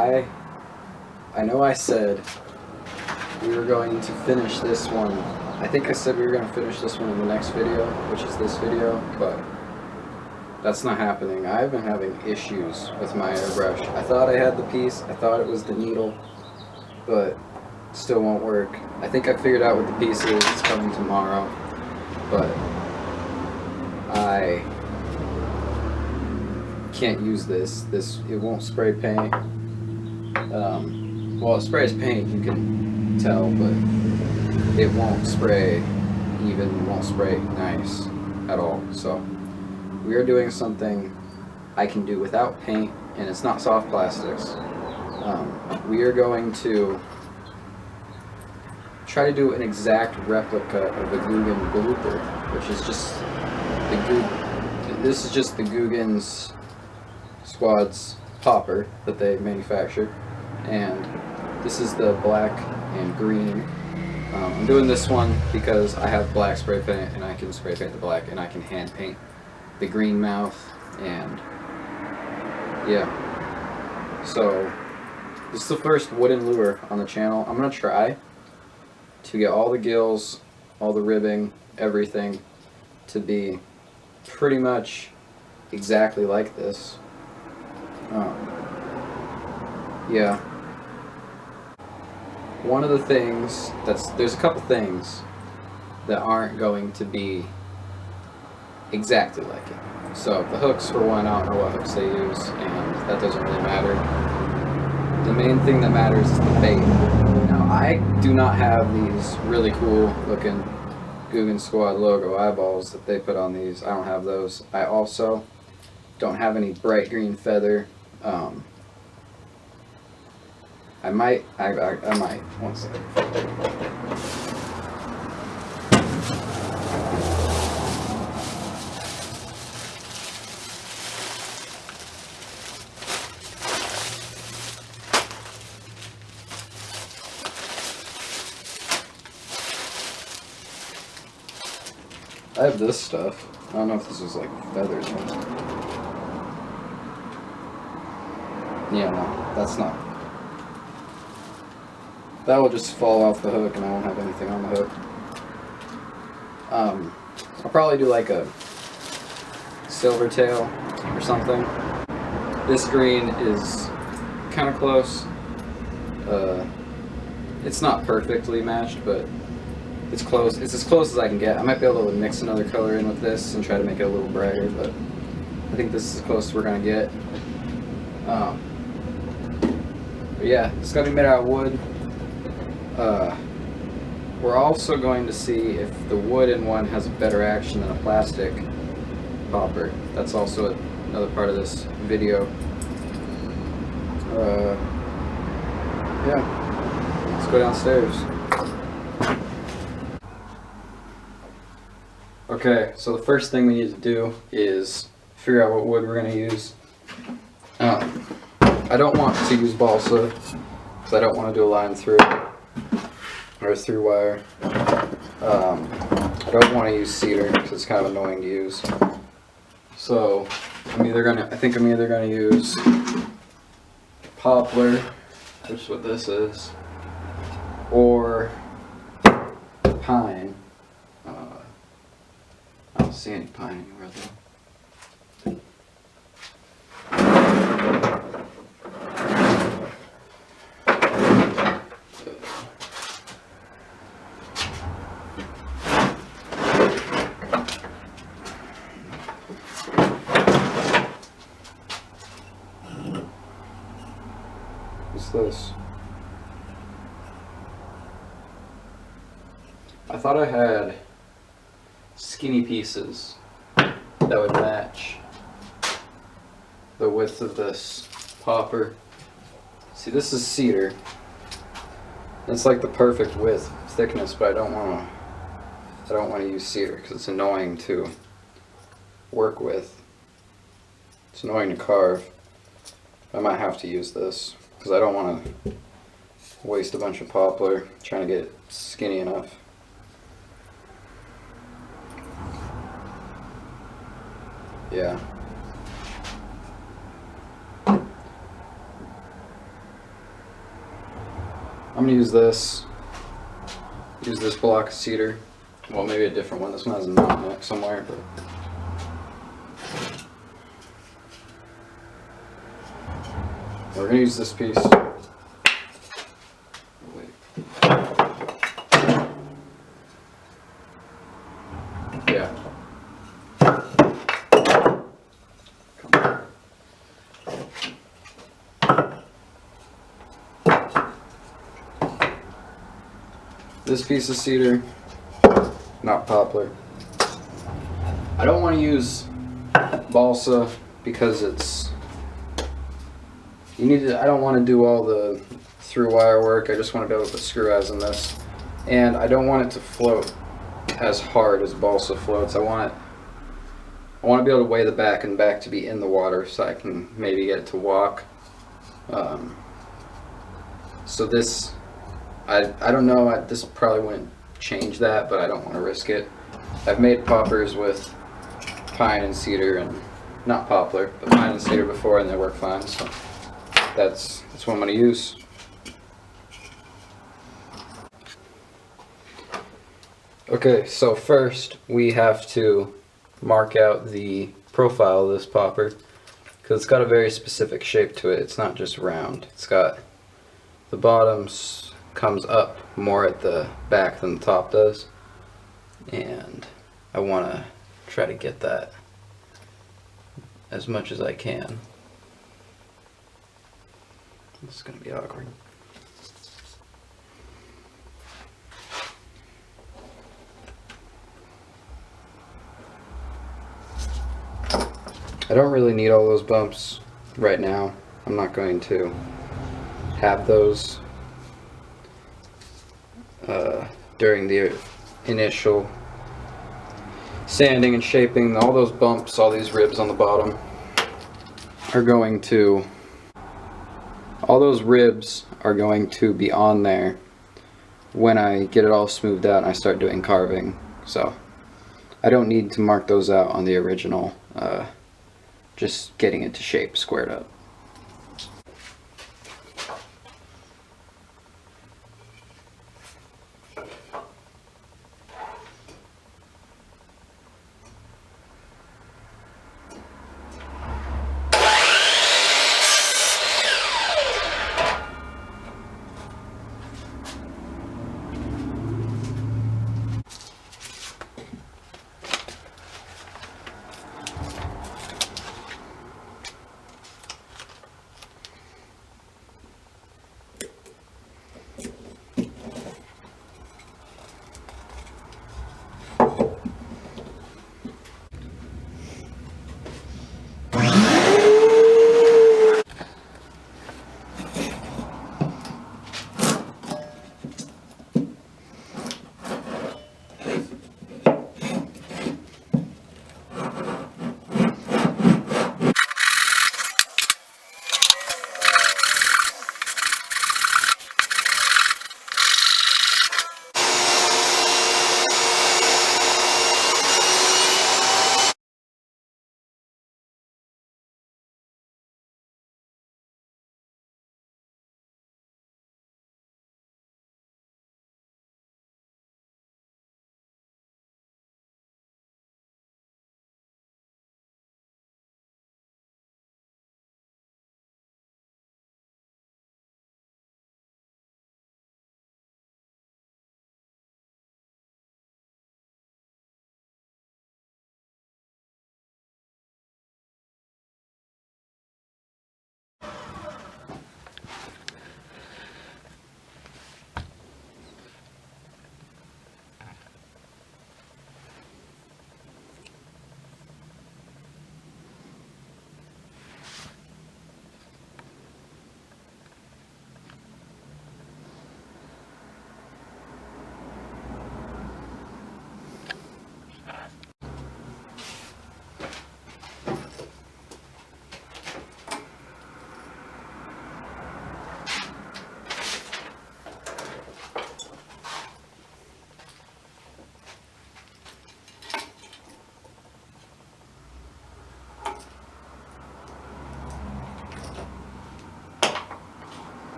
I know I said we were going to finish this one. I think I said we were going to finish this one in the next video, which is this video, but that's not happening. I've been having issues with my airbrush. I thought I had the piece, I thought it was the needle, but it still won't work. I think I figured out what the piece is. It's coming tomorrow, but I can't use this. It won't spray paint. Well, it sprays paint, you can tell, but it won't spray even, it won't spray nice at all. So we are doing something I can do without paint, and it's not soft plastics. We are going to try to do an exact replica of the Googan Blooper, which is just this is just the Googan's Squad's popper that they manufacture, and this is the black and green. I'm doing this one because I have black spray paint and I can spray paint the black, and I can hand paint the green mouth, and yeah. So this is the first wooden lure on the channel. I'm gonna try to get all the gills, all the ribbing, everything to be pretty much exactly like this. Yeah. One of the things there's a couple things that aren't going to be exactly like it. So the hooks, for one, I don't know what hooks they use, and that doesn't really matter. The main thing that matters is the bait. Now, I do not have these really cool looking Googan Squad logo eyeballs that they put on these. I don't have those. I also don't have any bright green feather. I might, one second. I have this stuff. I don't know if this is like feathers or something. Yeah, no, that's not. That will just fall off the hook and I won't have anything on the hook. I'll probably do like a silver tail or something. This green is kind of close. It's not perfectly matched, but it's close. It's as close as I can get. I might be able to mix another color in with this and try to make it a little brighter, but I think this is as close as we're gonna get. But yeah, it's gonna be made out of wood. We're also going to see if the wood in one has a better action than a plastic popper. That's also another part of this video. Yeah, let's go downstairs. Okay, so the first thing we need to do is figure out what wood we're going to use. I don't want to use balsa because I don't want to do a line through or through wire. I don't want to use cedar because it's kind of annoying to use. So I think I'm either gonna use poplar, which is what this is, or pine. I don't see any pine anywhere though. This. I thought I had skinny pieces that would match the width of this popper. See, this is cedar. It's like the perfect width, thickness, but I don't want to use cedar because it's annoying to work with. It's annoying to carve. I might have to use this because I don't want to waste a bunch of poplar trying to get it skinny enough. Yeah. I'm gonna use this block of cedar. Well, maybe a different one. This one has a knot in it somewhere, but we're gonna use this piece. Yeah. This piece of cedar, not poplar. I don't want to use balsa because I don't want to do all the through wire work. I just want to be able to put screw eyes in this. And I don't want it to float as hard as balsa floats. I want to be able to weigh the back and back to be in the water so I can maybe get it to walk. So this, I don't know, this probably wouldn't change that, but I don't want to risk it. I've made poppers with pine and cedar, and not poplar, but pine and cedar before, and they work fine, so that's what I'm going to use. Okay, so first we have to mark out the profile of this popper, because it's got a very specific shape to it. It's not just round. It's got the bottoms comes up more at the back than the top does, and I want to try to get that as much as I can. This is going to be awkward. I don't really need all those bumps right now. I'm not going to have those during the initial sanding and shaping. All those bumps, all these ribs on the bottom are going to, all those ribs are going to be on there when I get it all smoothed out and I start doing carving. So I don't need to mark those out on the original, just getting it to shape squared up.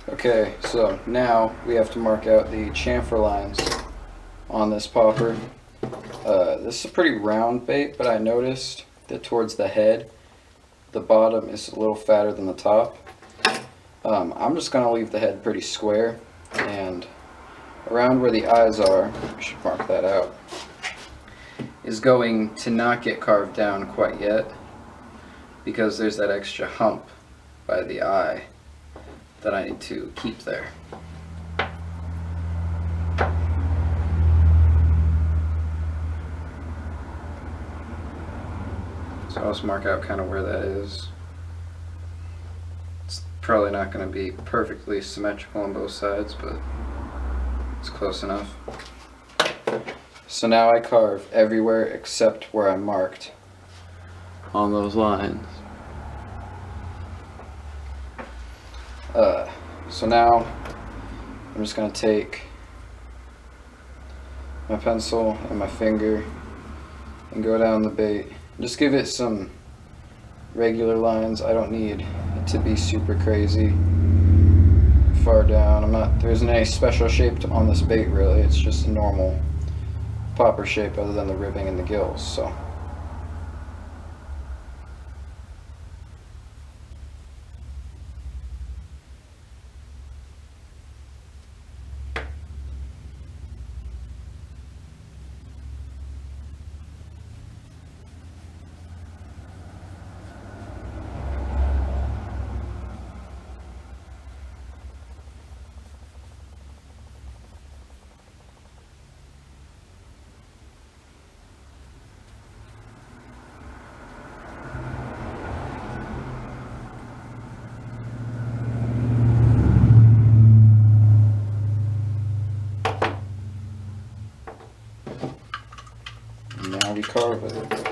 Okay, so now we have to mark out the chamfer lines on this popper. This is a pretty round bait, but I noticed that towards the head, the bottom is a little fatter than the top. I'm just going to leave the head pretty square, and around where the eyes are, I should mark that out, is going to not get carved down quite yet, because there's that extra hump by the eye that I need to keep there. So I'll just mark out kind of where that is. It's probably not going to be perfectly symmetrical on both sides, but it's close enough. So now I carve everywhere except where I marked on those lines. So now I'm just going to take my pencil and my finger and go down the bait. Just give it some regular lines. I don't need it to be super crazy far down. There isn't any special shape on this bait really. It's just a normal popper shape other than the ribbing and the gills. So now we carve it.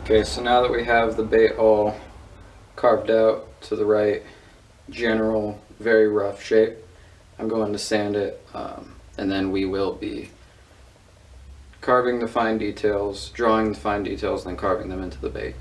Okay, so now that we have the bait all carved out to the right general, very rough shape, I'm going to sand it, and then we will be carving the fine details, drawing the fine details, and then carving them into the bait.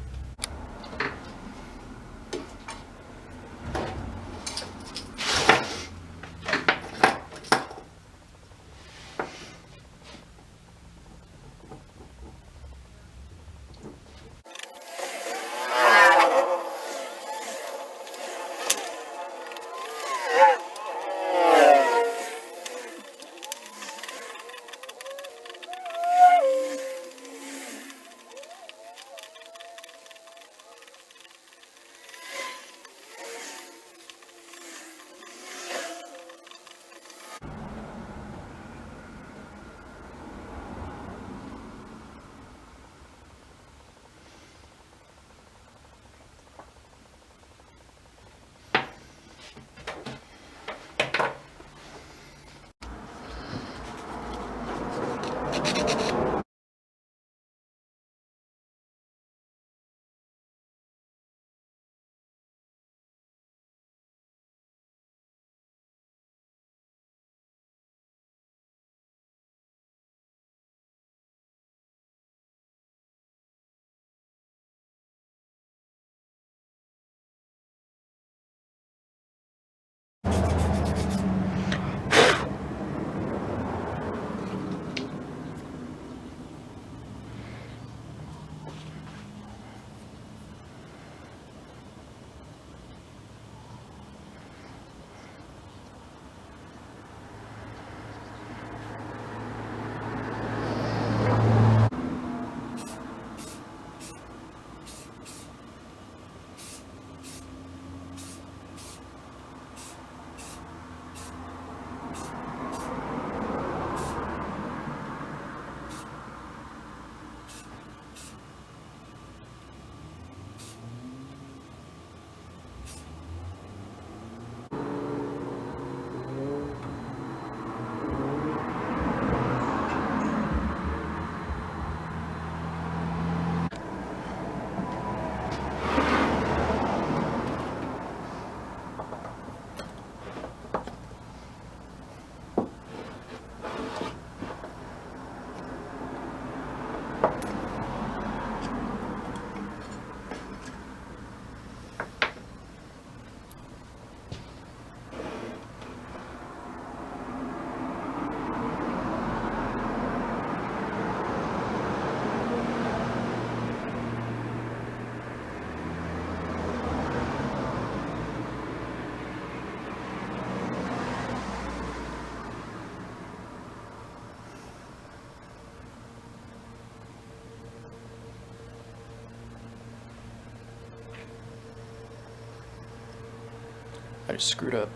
I just screwed up.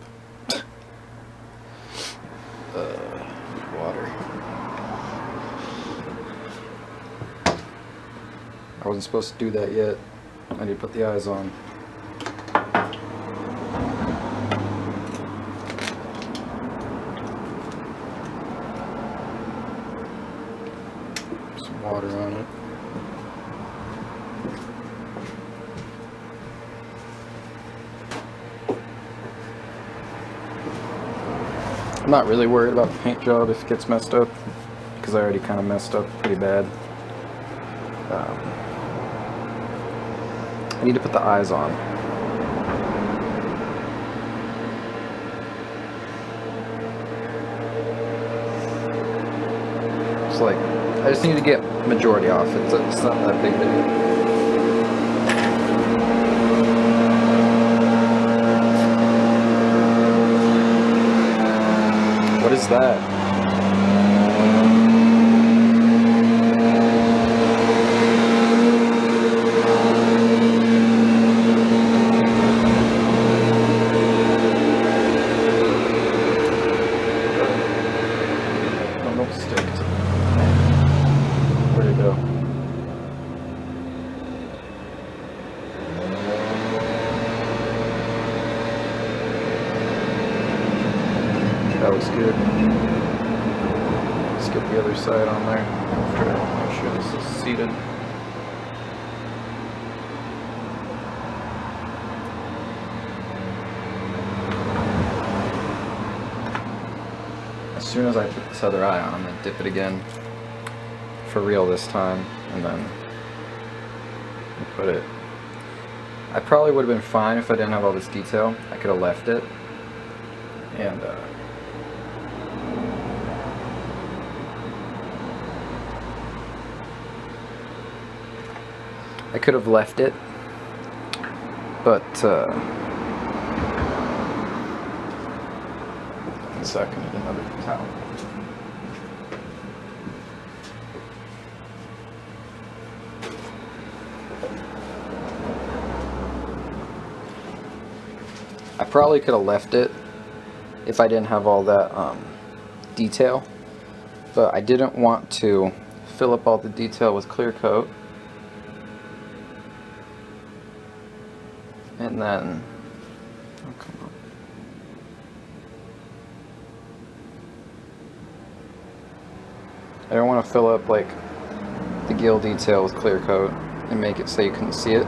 Water. I wasn't supposed to do that yet. I need to put the eyes on. Some water on it. I'm not really worried about the paint job if it gets messed up, because I already kind of messed up pretty bad. I need to put the eyes on. It's like, I just need to get majority off. It's not that big of a deal. What is that? Don't stick to it. Where'd it go? That looks good. Let's get the other side on there after I make sure this is seated. As soon as I put this other eye on, I'm gonna dip it again for real this time, and then put it. I probably would have been fine if I didn't have all this detail. I could have left it, and I could have left it, but one second, I need another towel. I probably could have left it if I didn't have all that detail, but I didn't want to fill up all the detail with clear coat. And then, oh, come on. I don't want to fill up like the gill detail with clear coat and make it so you couldn't see it.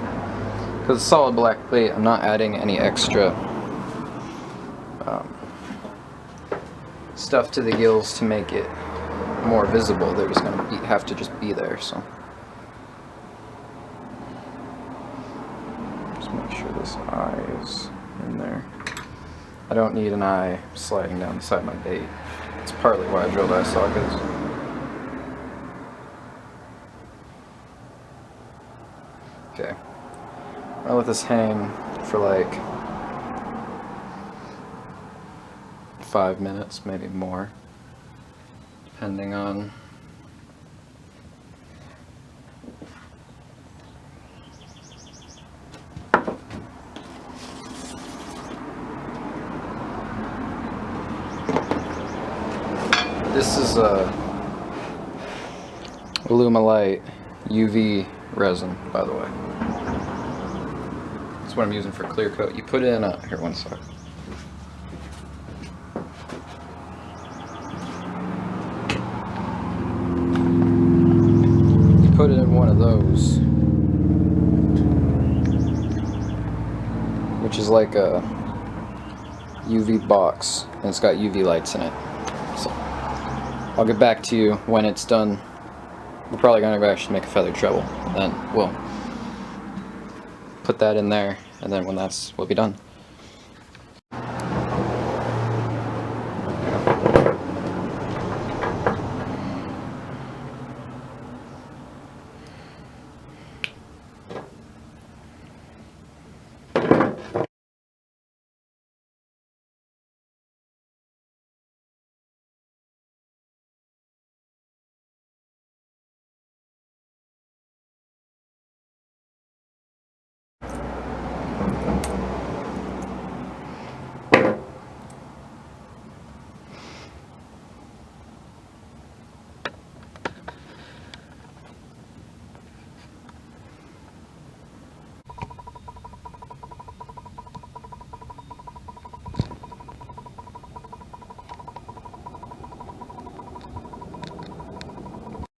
Because it's solid black plate, I'm not adding any extra stuff to the gills to make it more visible. They're just going to have to just be there. So just make sure this eye is in there. I don't need an eye sliding down the side of my bait. It's partly why I drilled eye sockets. Okay, I'll let this hang for like 5 minutes, maybe more, depending on this is a Lumalite UV resin, by the way. That's what I'm using for clear coat. You put in a, here, one sec. You put it in one of those, which is like a UV box, and it's got UV lights in it. So I'll get back to you when it's done we're probably going to actually make a feathered treble. Then we'll put that in there, and then when we'll be done.